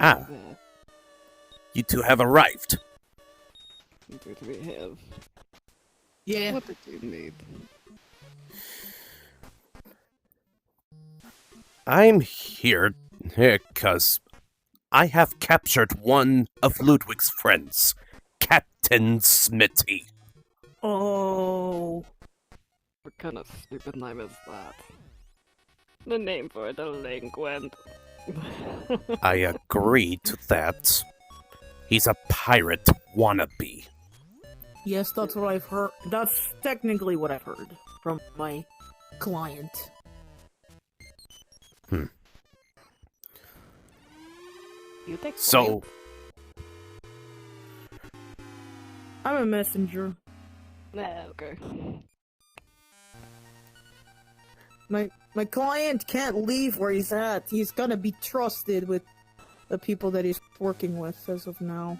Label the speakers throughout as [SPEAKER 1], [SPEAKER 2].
[SPEAKER 1] Ah, you two have arrived.
[SPEAKER 2] Did we have?
[SPEAKER 3] Yeah.
[SPEAKER 2] What did you need?
[SPEAKER 1] I'm here because I have captured one of Ludwig's friends, Captain Smitty.
[SPEAKER 3] Oh.
[SPEAKER 2] What kind of stupid name is that? The name for a delinquent.
[SPEAKER 1] I agree to that. He's a pirate wannabe.
[SPEAKER 3] Yes, that's what I've heard. That's technically what I've heard from my client.
[SPEAKER 2] You take
[SPEAKER 1] So,
[SPEAKER 3] I'm a messenger.
[SPEAKER 2] okay.
[SPEAKER 3] My client can't leave where he's at. He's gonna be trusted with the people that he's working with as of now.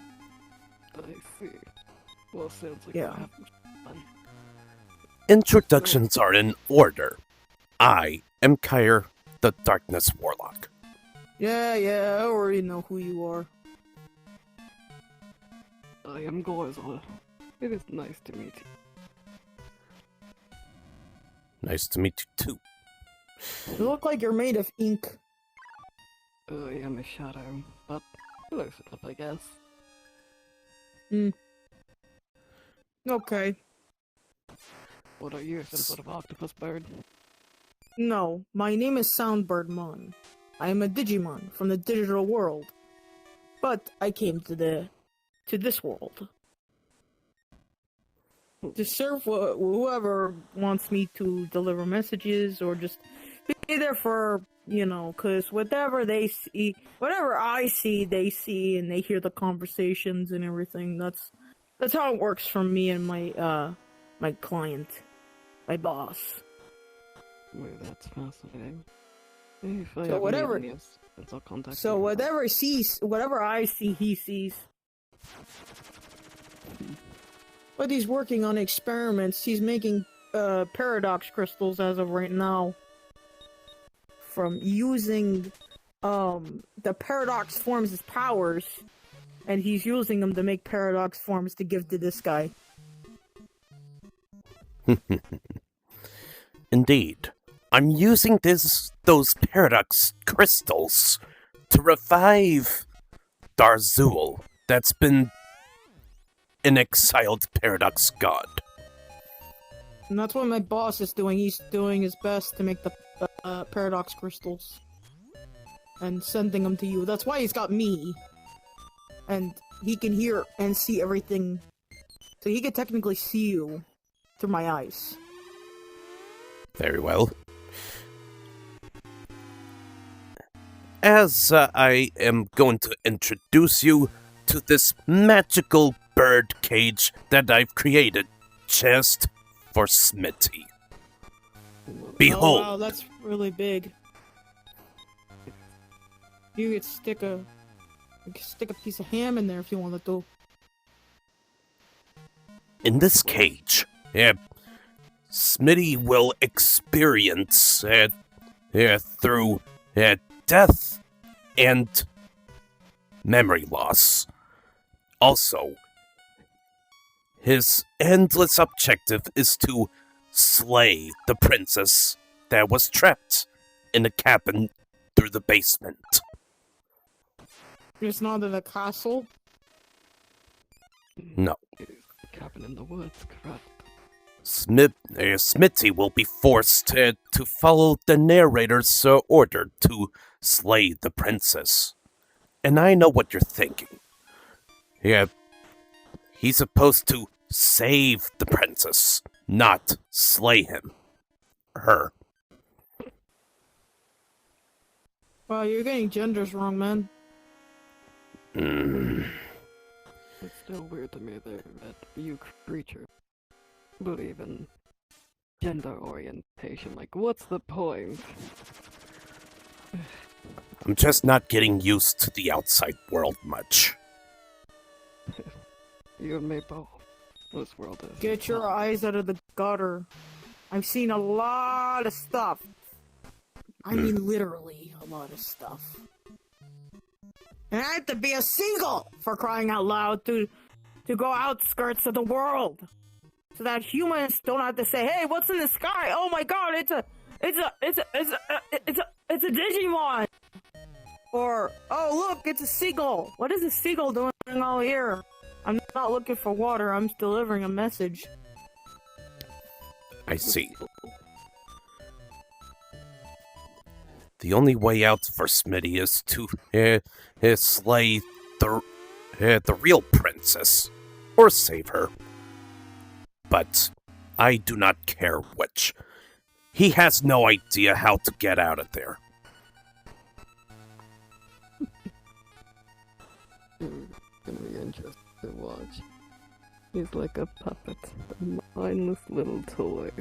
[SPEAKER 2] I see. Well, sounds like
[SPEAKER 3] Yeah.
[SPEAKER 2] we're having fun.
[SPEAKER 1] introductions are in order. I am Kyre, the Darkness Warlock.
[SPEAKER 3] Yeah, I already know who you are.
[SPEAKER 2] I am Gorzel. It is nice to meet you.
[SPEAKER 1] Nice to meet you too.
[SPEAKER 3] You look like you're made of ink.
[SPEAKER 2] I am a shadow, but close enough, I guess.
[SPEAKER 3] Okay.
[SPEAKER 2] What are you, some sort of octopus bird?
[SPEAKER 3] No, my name is Songbirdmon. I am a Digimon from the digital world. But I came to this world to serve whoever wants me to deliver messages or just be there for, cause whatever I see, they see, and they hear the conversations and everything. That's how it works for me and my client, my boss.
[SPEAKER 2] Wait, that's fascinating. If I
[SPEAKER 3] So
[SPEAKER 2] ever
[SPEAKER 3] whatever-
[SPEAKER 2] need any assistance, I'll contact
[SPEAKER 3] So
[SPEAKER 2] you.
[SPEAKER 3] whatever I see, he sees. But he's working on experiments. He's making paradox crystals as of right now. From using the paradox forms as powers, and he's using them to make paradox forms to give to this guy.
[SPEAKER 1] Indeed. I'm using those paradox crystals to revive Darzul, that's been an exiled paradox god.
[SPEAKER 3] And that's what my boss is doing. He's doing his best to make the paradox crystals. And sending them to you. That's why he's got me. And he can hear and see everything. So he can technically see you through my eyes.
[SPEAKER 1] Very well. As I am going to introduce you to this magical bird cage that I've created just for Smitty. Behold,
[SPEAKER 3] Oh, wow, that's really big. You could stick a piece of ham in there if you wanted to.
[SPEAKER 1] in this cage, Smitty will experience through death and memory loss. Also, his endless objective is to slay the princess that was trapped in a cabin through the basement.
[SPEAKER 3] It's not in a castle.
[SPEAKER 1] No.
[SPEAKER 2] Cabin in the woods, correct.
[SPEAKER 1] Smitty will be forced to follow the narrator's order to slay the princess. And I know what you're thinking. Yeah, he's supposed to save the princess, not slay him. Her.
[SPEAKER 3] Wow, you're getting genders wrong, man.
[SPEAKER 1] Mm.
[SPEAKER 2] It's still weird to me that you creature believe in gender orientation. Like, what's the point?
[SPEAKER 1] I'm just not getting used to the outside world much.
[SPEAKER 2] You and me both. This world is.
[SPEAKER 3] Get your eyes out of the gutter. I've seen a lot of stuff. I mean, literally, a lot of stuff. And I have to be a seagull, for crying out loud, to go outskirts of the world. So that humans don't have to say, hey, what's in the sky? Oh my god, it's a Digimon! Or, oh look, it's a seagull. What is a seagull doing out here? I'm not looking for water, I'm delivering a message.
[SPEAKER 1] I see. The only way out for Smitty is to slay the real princess, or save her. But I do not care which. He has no idea how to get out of there.
[SPEAKER 2] Gonna be interesting to watch. He's like a puppet, a mindless little toy.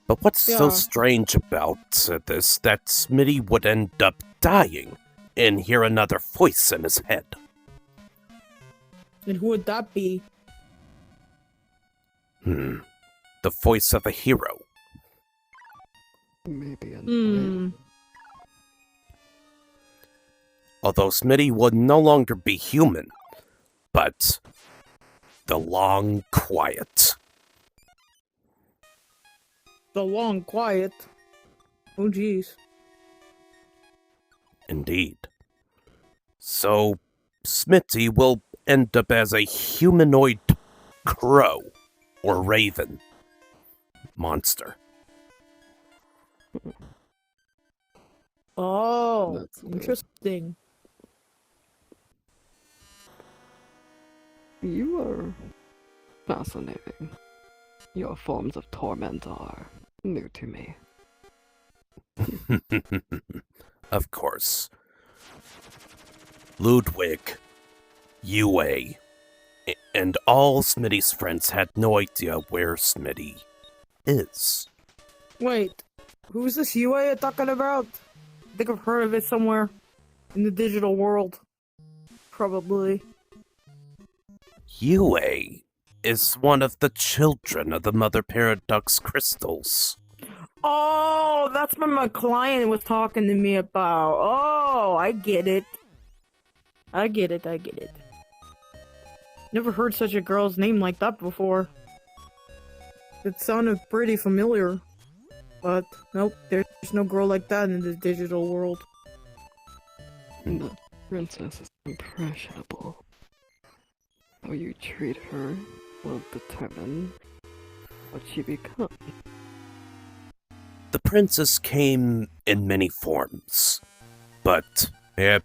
[SPEAKER 1] But what's so strange about this that Smitty would end up dying and hear another voice in his head?
[SPEAKER 3] And who would that be?
[SPEAKER 1] The voice of a hero.
[SPEAKER 2] Maybe a
[SPEAKER 1] Although Smitty would no longer be human, but the long quiet.
[SPEAKER 3] The long quiet. Oh jeez.
[SPEAKER 1] Indeed. So, Smitty will end up as a humanoid crow or raven monster.
[SPEAKER 3] Oh,
[SPEAKER 2] That's weird.
[SPEAKER 3] interesting.
[SPEAKER 2] You are fascinating. Your forms of torment are new to me.
[SPEAKER 1] Of course. Ludwig, Yue, and all Smitty's friends had no idea where Smitty is.
[SPEAKER 3] Wait, who's this Yue you're talking about? I think I've heard of it somewhere in the digital world. Probably.
[SPEAKER 1] Yue is one of the children of the Mother Paradox crystals.
[SPEAKER 3] Oh, that's what my client was talking to me about. Oh, I get it. I get it. Never heard such a girl's name like that before. It sounded pretty familiar. But, nope, there's no girl like that in the digital world.
[SPEAKER 2] The princess is impressionable. How you treat her will determine what she becomes.
[SPEAKER 1] The princess came in many forms, but the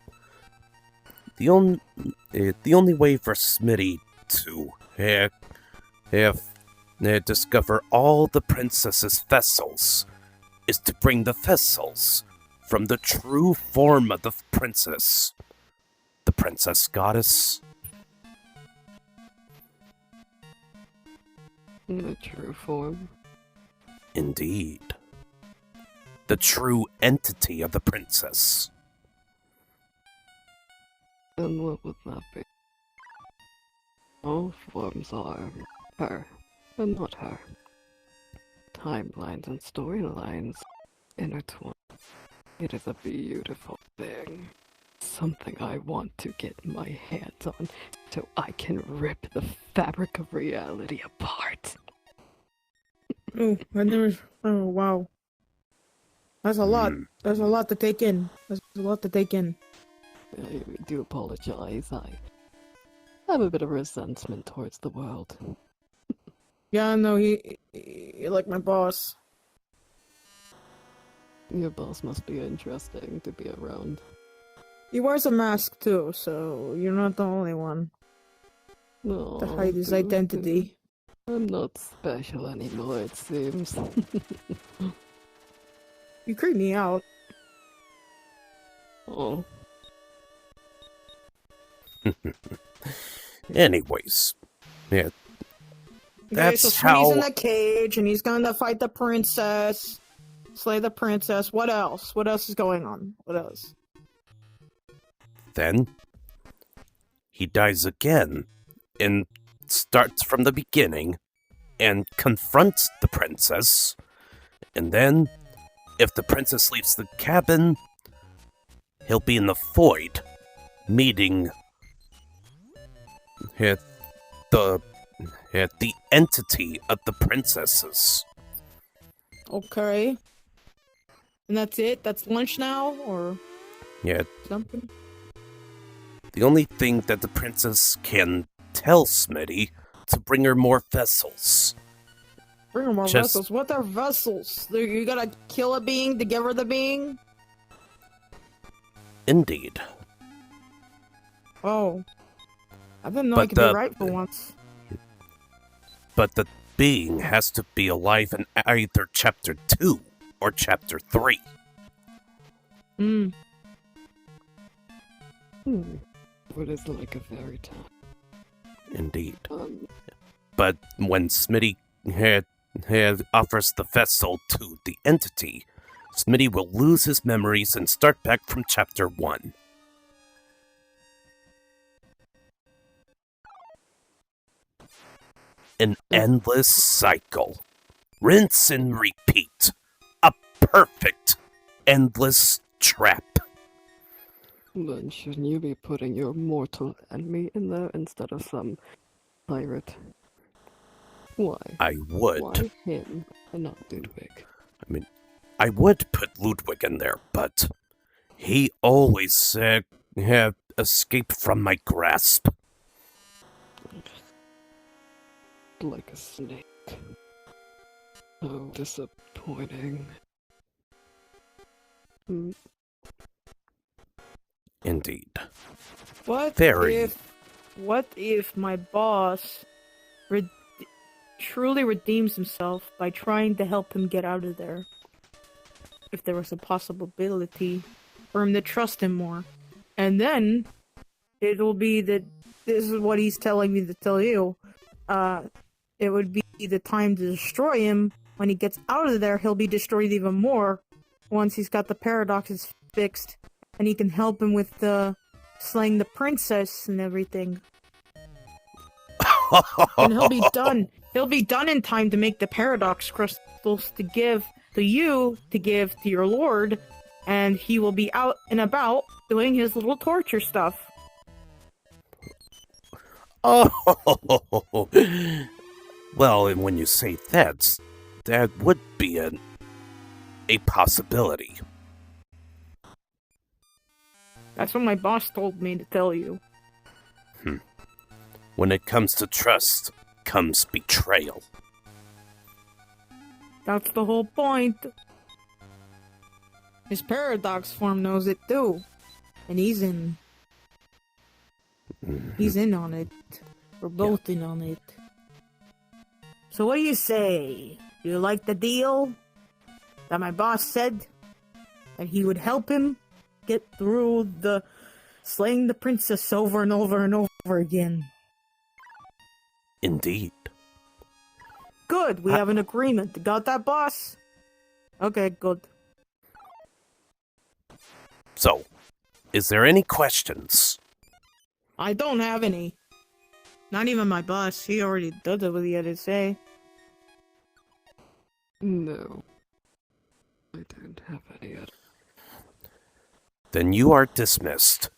[SPEAKER 1] only way for Smitty to discover all the princess's vessels is to bring the vessels from the true form of the princess goddess.
[SPEAKER 2] In the true form.
[SPEAKER 1] Indeed. The true entity of the princess.
[SPEAKER 2] And what would that be? All forms are her, but not her. Timelines and storylines intertwine. It is a beautiful thing. Something I want to get my hands on so I can rip the fabric of reality apart.
[SPEAKER 3] Oh, oh, wow. That's a lot. There's a lot to take in.
[SPEAKER 2] I do apologize. I have a bit of resentment towards the world.
[SPEAKER 3] Yeah, no, he like my boss.
[SPEAKER 2] Your boss must be interesting to be around.
[SPEAKER 3] He wears a mask too, so you're not the only one
[SPEAKER 2] No,
[SPEAKER 3] to hide his identity.
[SPEAKER 2] I'm not special anymore, it seems.
[SPEAKER 3] You creep me out.
[SPEAKER 2] Oh.
[SPEAKER 1] Anyways, yeah,
[SPEAKER 3] Okay, so
[SPEAKER 1] that's
[SPEAKER 3] Smitty's in
[SPEAKER 1] how.
[SPEAKER 3] the cage, and he's gonna fight the princess, slay the princess. What else? What else is going on? What else?
[SPEAKER 1] Then he dies again and starts from the beginning and confronts the princess, and then if the princess leaves the cabin, he'll be in the void, meeting the the entity of the princesses.
[SPEAKER 3] Okay. And that's it? That's lunch now? Or
[SPEAKER 1] Yeah,
[SPEAKER 3] something?
[SPEAKER 1] the only thing that the princess can tell Smitty to bring her more vessels.
[SPEAKER 3] Bring her more
[SPEAKER 1] Just-
[SPEAKER 3] vessels. What are vessels? You gotta kill a being to give her the being?
[SPEAKER 1] Indeed.
[SPEAKER 3] Oh. I didn't know I
[SPEAKER 1] But
[SPEAKER 3] could be right for once.
[SPEAKER 1] But the being has to be alive in either chapter 2 or chapter 3.
[SPEAKER 3] Hmm.
[SPEAKER 2] What is like a fairy tale?
[SPEAKER 1] Indeed.
[SPEAKER 2] Um,
[SPEAKER 1] But when Smitty offers the vessel to the entity, Smitty will lose his memories and start back from chapter 1. An endless cycle. Rinse and repeat. A perfect, endless trap.
[SPEAKER 2] then shouldn't you be putting your mortal enemy in there instead of some pirate? Why?
[SPEAKER 1] I would.
[SPEAKER 2] Why him and not Ludwig?
[SPEAKER 1] I would put Ludwig in there, but he always have escaped from my grasp.
[SPEAKER 2] Like a snake. So disappointing.
[SPEAKER 1] Indeed.
[SPEAKER 3] What
[SPEAKER 1] Very.
[SPEAKER 3] What if my boss truly redeems himself by trying to help him get out of there? If there was a possibility for him to trust him more. And then it'll be that this is what he's telling me to tell you. It would be the time to destroy him. When he gets out of there, he'll be destroyed even more once he's got the paradoxes fixed. And he can help him with the slaying the princess and everything. And he'll be done. He'll be done in time to make the paradox crystals to give to you, to give to your lord, and he will be out and about doing his little torture stuff.
[SPEAKER 1] Oh, well, and when you say that would be a possibility.
[SPEAKER 3] That's what my boss told me to tell you.
[SPEAKER 1] When it comes to trust, comes betrayal.
[SPEAKER 3] That's the whole point. His paradox form knows it too. And he's in. He's in on it. We're both in on it. So what do you say? Do you like the deal? That my boss said? That he would help him get through the slaying the princess over and over and over again.
[SPEAKER 1] Indeed.
[SPEAKER 3] Good, we have an agreement. Got that, boss? Okay, good.
[SPEAKER 1] So, is there any questions?
[SPEAKER 3] I don't have any. Not even my boss. He already did what he had to say.
[SPEAKER 2] No. I don't have any yet.
[SPEAKER 1] Then you are dismissed.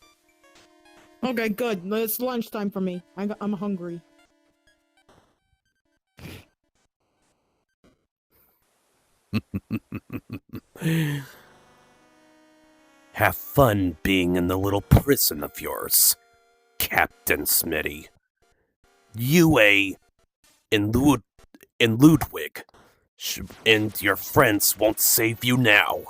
[SPEAKER 3] Okay, good. It's lunchtime for me. I'm hungry.
[SPEAKER 1] Have fun being in the little prison of yours, Captain Smitty. Yue and Ludwig and your friends won't save you now.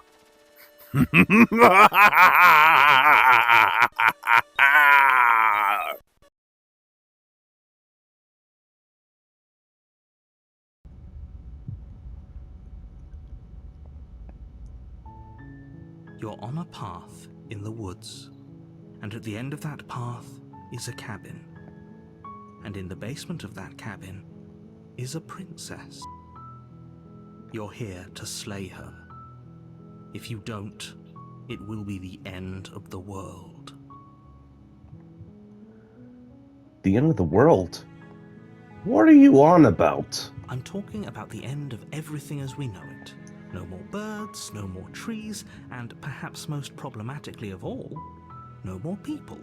[SPEAKER 4] You're on a path in the woods, and at the end of that path is a cabin. And in the basement of that cabin is a princess. You're here to slay her. If you don't, it will be the end of the world.
[SPEAKER 5] The end of the world? What are you on about?
[SPEAKER 4] I'm talking about the end of everything as we know it. No more birds, no more trees, and perhaps most problematically of all, no more people.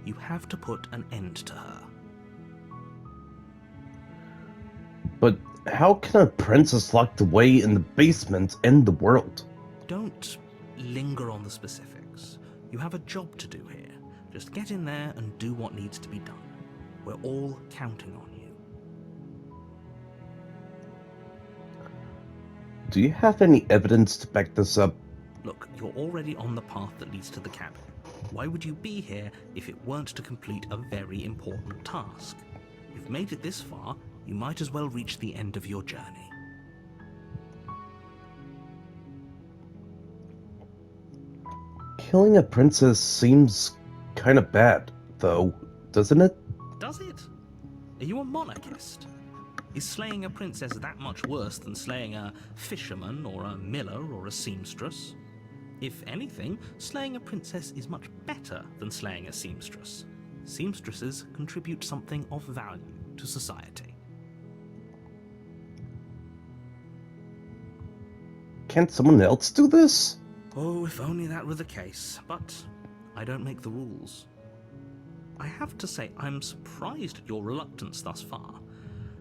[SPEAKER 4] You have to put an end to her.
[SPEAKER 5] But how can a princess locked away in the basement end the world?
[SPEAKER 4] Don't linger on the specifics. You have a job to do here. Just get in there and do what needs to be done. We're all counting on you.
[SPEAKER 5] Do you have any evidence to back this up?
[SPEAKER 4] Look, you're already on the path that leads to the cabin. Why would you be here if it weren't to complete a very important task? You've made it this far, you might as well reach the end of your journey.
[SPEAKER 5] Killing a princess seems kind of bad, though, doesn't it?
[SPEAKER 4] Does it? Are you a monarchist? Is slaying a princess that much worse than slaying a fisherman or a miller or a seamstress? If anything, slaying a princess is much better than slaying a seamstress. Seamstresses contribute something of value to society.
[SPEAKER 5] Can't someone else do this?
[SPEAKER 4] Oh, if only that were the case, but I don't make the rules. I have to say, I'm surprised at your reluctance thus far,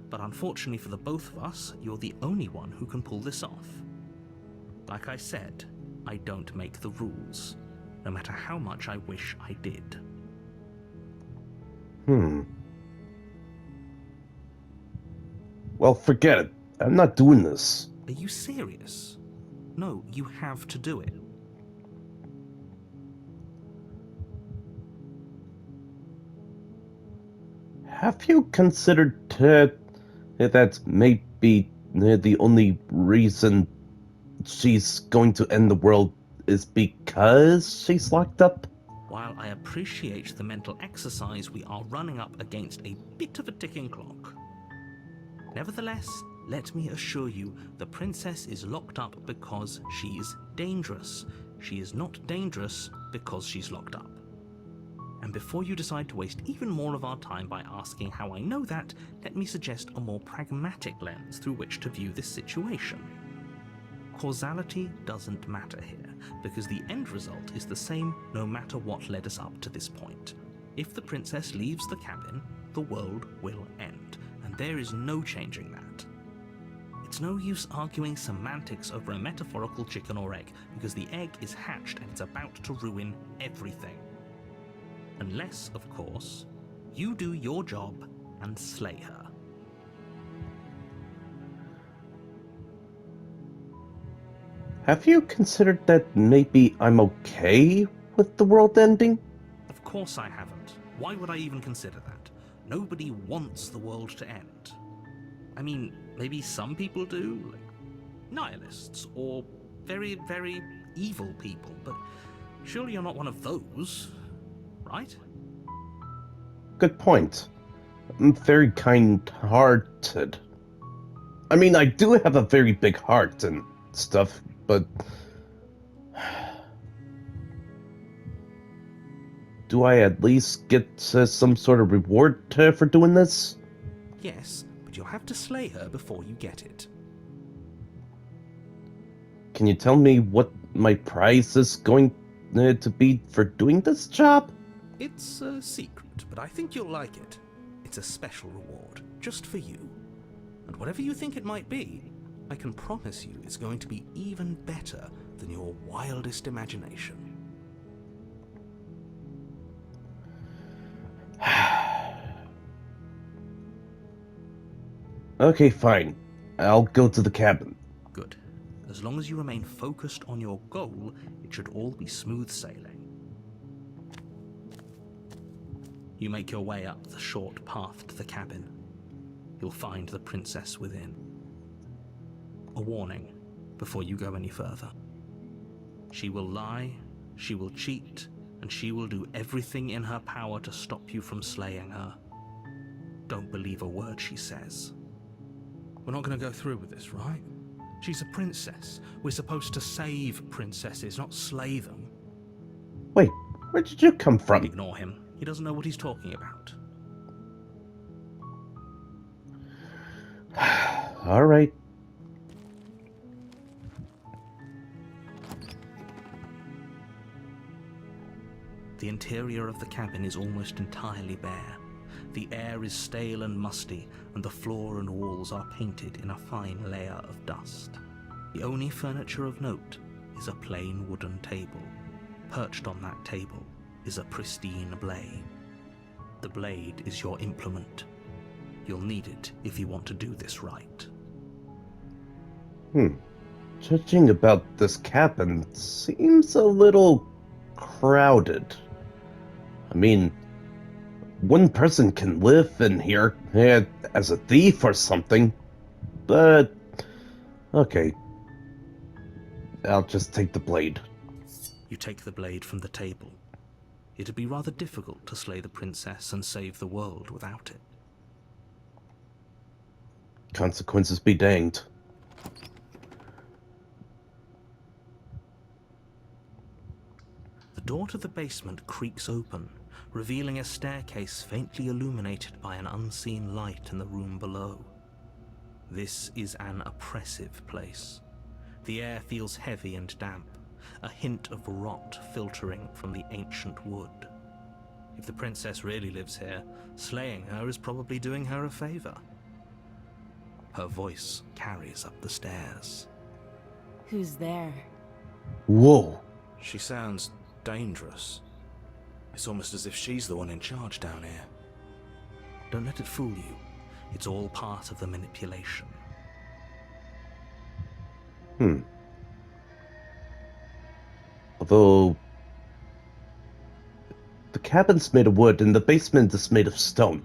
[SPEAKER 4] but unfortunately for the both of us, you're the only one who can pull this off. Like I said, I don't make the rules, no matter how much I wish I did.
[SPEAKER 5] Well, forget it. I'm not doing this.
[SPEAKER 4] Are you serious? No, you have to do it.
[SPEAKER 5] Have you considered that maybe the only reason she's going to end the world is because she's locked up?
[SPEAKER 4] While I appreciate the mental exercise, we are running up against a bit of a ticking clock. Nevertheless, let me assure you, the princess is locked up because she's dangerous. She is not dangerous because she's locked up. And before you decide to waste even more of our time by asking how I know that, let me suggest a more pragmatic lens through which to view this situation. Causality doesn't matter here, because the end result is the same no matter what led us up to this point. If the princess leaves the cabin, the world will end, and there is no changing that. It's no use arguing semantics over a metaphorical chicken or egg, because the egg is hatched and it's about to ruin everything. Unless, of course, you do your job and slay her.
[SPEAKER 5] Have you considered that maybe I'm okay with the world ending?
[SPEAKER 4] Of course I haven't. Why would I even consider that? Nobody wants the world to end. I mean, maybe some people do, like nihilists, or very, very evil people, but surely you're not one of those, right?
[SPEAKER 5] Good point. I'm very kind-hearted. I mean, I do have a very big heart and stuff, but... do I at least get some sort of reward for doing this?
[SPEAKER 4] Yes, but you'll have to slay her before you get it.
[SPEAKER 5] Can you tell me what my prize is going to be for doing this job?
[SPEAKER 4] It's a secret, but I think you'll like it. It's a special reward, just for you. And whatever you think it might be, I can promise you it's going to be even better than your wildest imagination.
[SPEAKER 5] Okay, fine. I'll go to the cabin.
[SPEAKER 4] Good. As long as you remain focused on your goal, it should all be smooth sailing. You make your way up the short path to the cabin. You'll find the princess within. A warning before you go any further. She will lie, she will cheat, and she will do everything in her power to stop you from slaying her. Don't believe a word she says. We're not going to go through with this, right? She's a princess. We're supposed to save princesses, not slay them.
[SPEAKER 5] Wait, where did you come from?
[SPEAKER 4] Ignore him. He doesn't know what he's talking about.
[SPEAKER 5] All right.
[SPEAKER 4] The interior of the cabin is almost entirely bare. The air is stale and musty, and the floor and walls are painted in a fine layer of dust. The only furniture of note is a plain wooden table. Perched on that table is a pristine blade. The blade is your implement. You'll need it if you want to do this right.
[SPEAKER 5] Judging about this cabin, seems a little crowded. I mean, one person can live in here as a thief or something, but okay. I'll just take the blade.
[SPEAKER 4] You take the blade from the table. It'd be rather difficult to slay the princess and save the world without it.
[SPEAKER 5] Consequences be danged.
[SPEAKER 4] The door to the basement creaks open, revealing a staircase faintly illuminated by an unseen light in the room below. This is an oppressive place. The air feels heavy and damp, a hint of rot filtering from the ancient wood. If the princess really lives here, slaying her is probably doing her a favor. Her voice carries up the stairs.
[SPEAKER 6] Who's there?
[SPEAKER 5] Whoa.
[SPEAKER 7] She sounds dangerous. It's almost as if she's the one in charge down here.
[SPEAKER 4] Don't let it fool you. It's all part of the manipulation.
[SPEAKER 5] Although the cabin's made of wood and the basement is made of stone.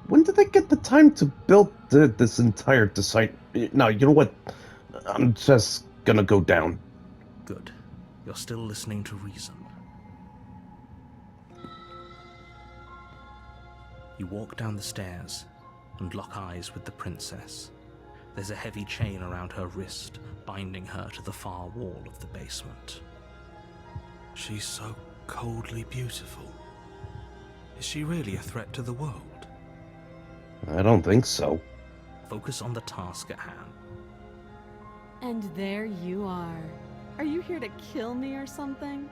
[SPEAKER 5] When did they get the time to build this entire design? No, you know what? I'm just gonna go down.
[SPEAKER 4] Good. You're still listening to reason. You walk down the stairs and lock eyes with the princess. There's a heavy chain around her wrist, binding her to the far wall of the basement.
[SPEAKER 7] She's so coldly beautiful. Is she really a threat to the world?
[SPEAKER 5] I don't think so.
[SPEAKER 4] Focus on the task at hand.
[SPEAKER 6] And there you are. Are you here to kill me or something?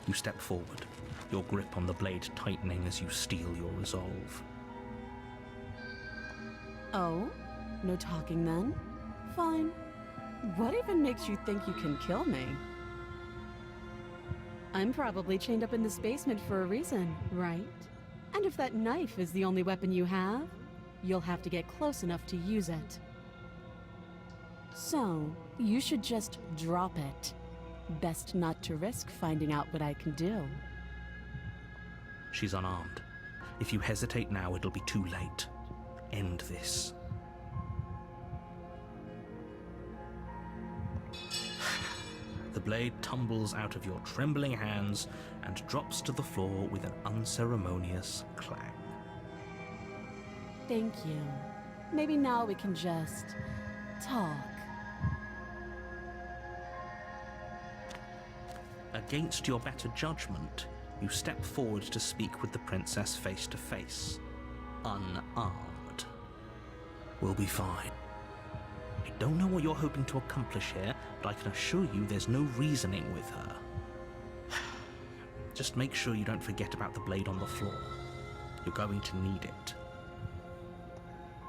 [SPEAKER 4] You step forward, your grip on the blade tightening as you steel your resolve.
[SPEAKER 6] Oh? No talking then? Fine. What even makes you think you can kill me? I'm probably chained up in this basement for a reason, right? And if that knife is the only weapon you have, you'll have to get close enough to use it. So, you should just drop it. Best not to risk finding out what I can do.
[SPEAKER 4] She's unarmed. If you hesitate now, it'll be too late. End this. The blade tumbles out of your trembling hands and drops to the floor with an unceremonious clang.
[SPEAKER 6] Thank you. Maybe now we can just talk.
[SPEAKER 4] Against your better judgment, you step forward to speak with the princess face to face, unarmed.
[SPEAKER 7] We'll be fine.
[SPEAKER 4] I don't know what you're hoping to accomplish here, but I can assure you there's no reasoning with her. Just make sure you don't forget about the blade on the floor. You're going to need it.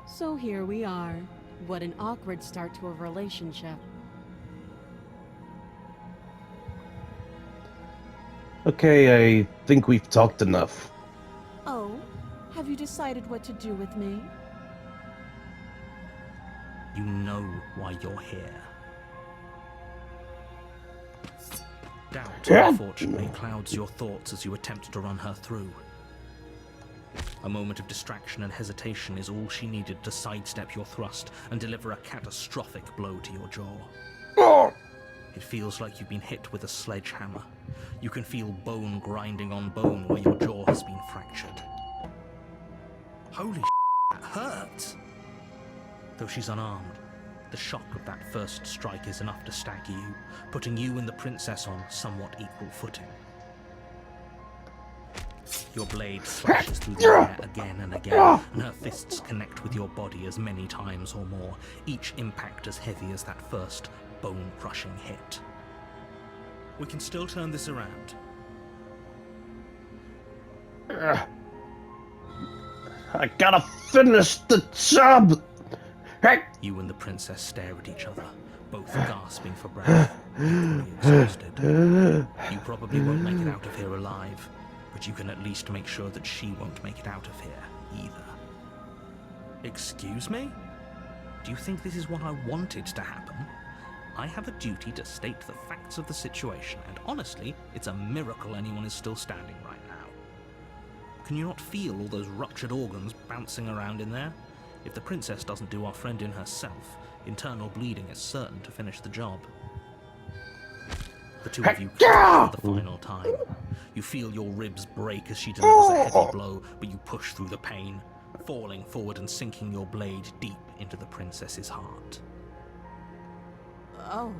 [SPEAKER 6] So here we are. What an awkward start to a relationship.
[SPEAKER 5] Okay, I think we've talked enough.
[SPEAKER 6] Oh? Have you decided what to do with me?
[SPEAKER 4] You know why you're here. Doubt, unfortunately, clouds your thoughts as you attempt to run her through. A moment of distraction and hesitation is all she needed to sidestep your thrust and deliver a catastrophic blow to your jaw. It feels like you've been hit with a sledgehammer. You can feel bone grinding on bone where your jaw has been fractured. Holy that hurts! Though she's unarmed, the shock of that first strike is enough to stagger you, putting you and the princess on somewhat equal footing. Your blade slashes through the air again and again, and her fists connect with your body as many times or more, each impact as heavy as that first, bone-crushing hit. We can still turn this around.
[SPEAKER 5] I gotta finish the job! Hey!
[SPEAKER 4] You and the princess stare at each other, both gasping for breath, equally exhausted. You probably won't make it out of here alive, but you can at least make sure that she won't make it out of here either. Excuse me? Do you think this is what I wanted to happen? I have a duty to state the facts of the situation, and honestly, it's a miracle anyone is still standing right now. Can you not feel all those ruptured organs bouncing around in there? If the princess doesn't do our friend in herself, internal bleeding is certain to finish the job. The two of you clash for the final time. You feel your ribs break as she delivers a heavy blow, but you push through the pain, falling forward and sinking your blade deep into the princess's heart.
[SPEAKER 6] Oh,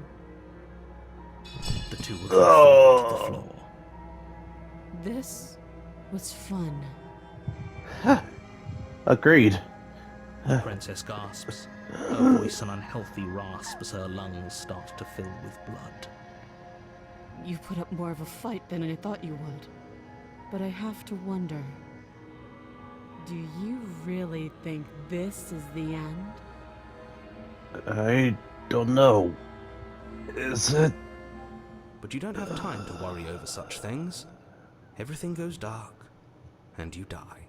[SPEAKER 4] The two of you fall to the floor.
[SPEAKER 6] this was fun.
[SPEAKER 5] Agreed.
[SPEAKER 4] The princess gasps, her voice an unhealthy rasp as her lungs start to fill with blood.
[SPEAKER 6] You put up more of a fight than I thought you would. But I have to wonder, do you really think this is the end?
[SPEAKER 5] I don't know. Is it?
[SPEAKER 7] But you don't have time to worry over such things. Everything goes dark, and you die.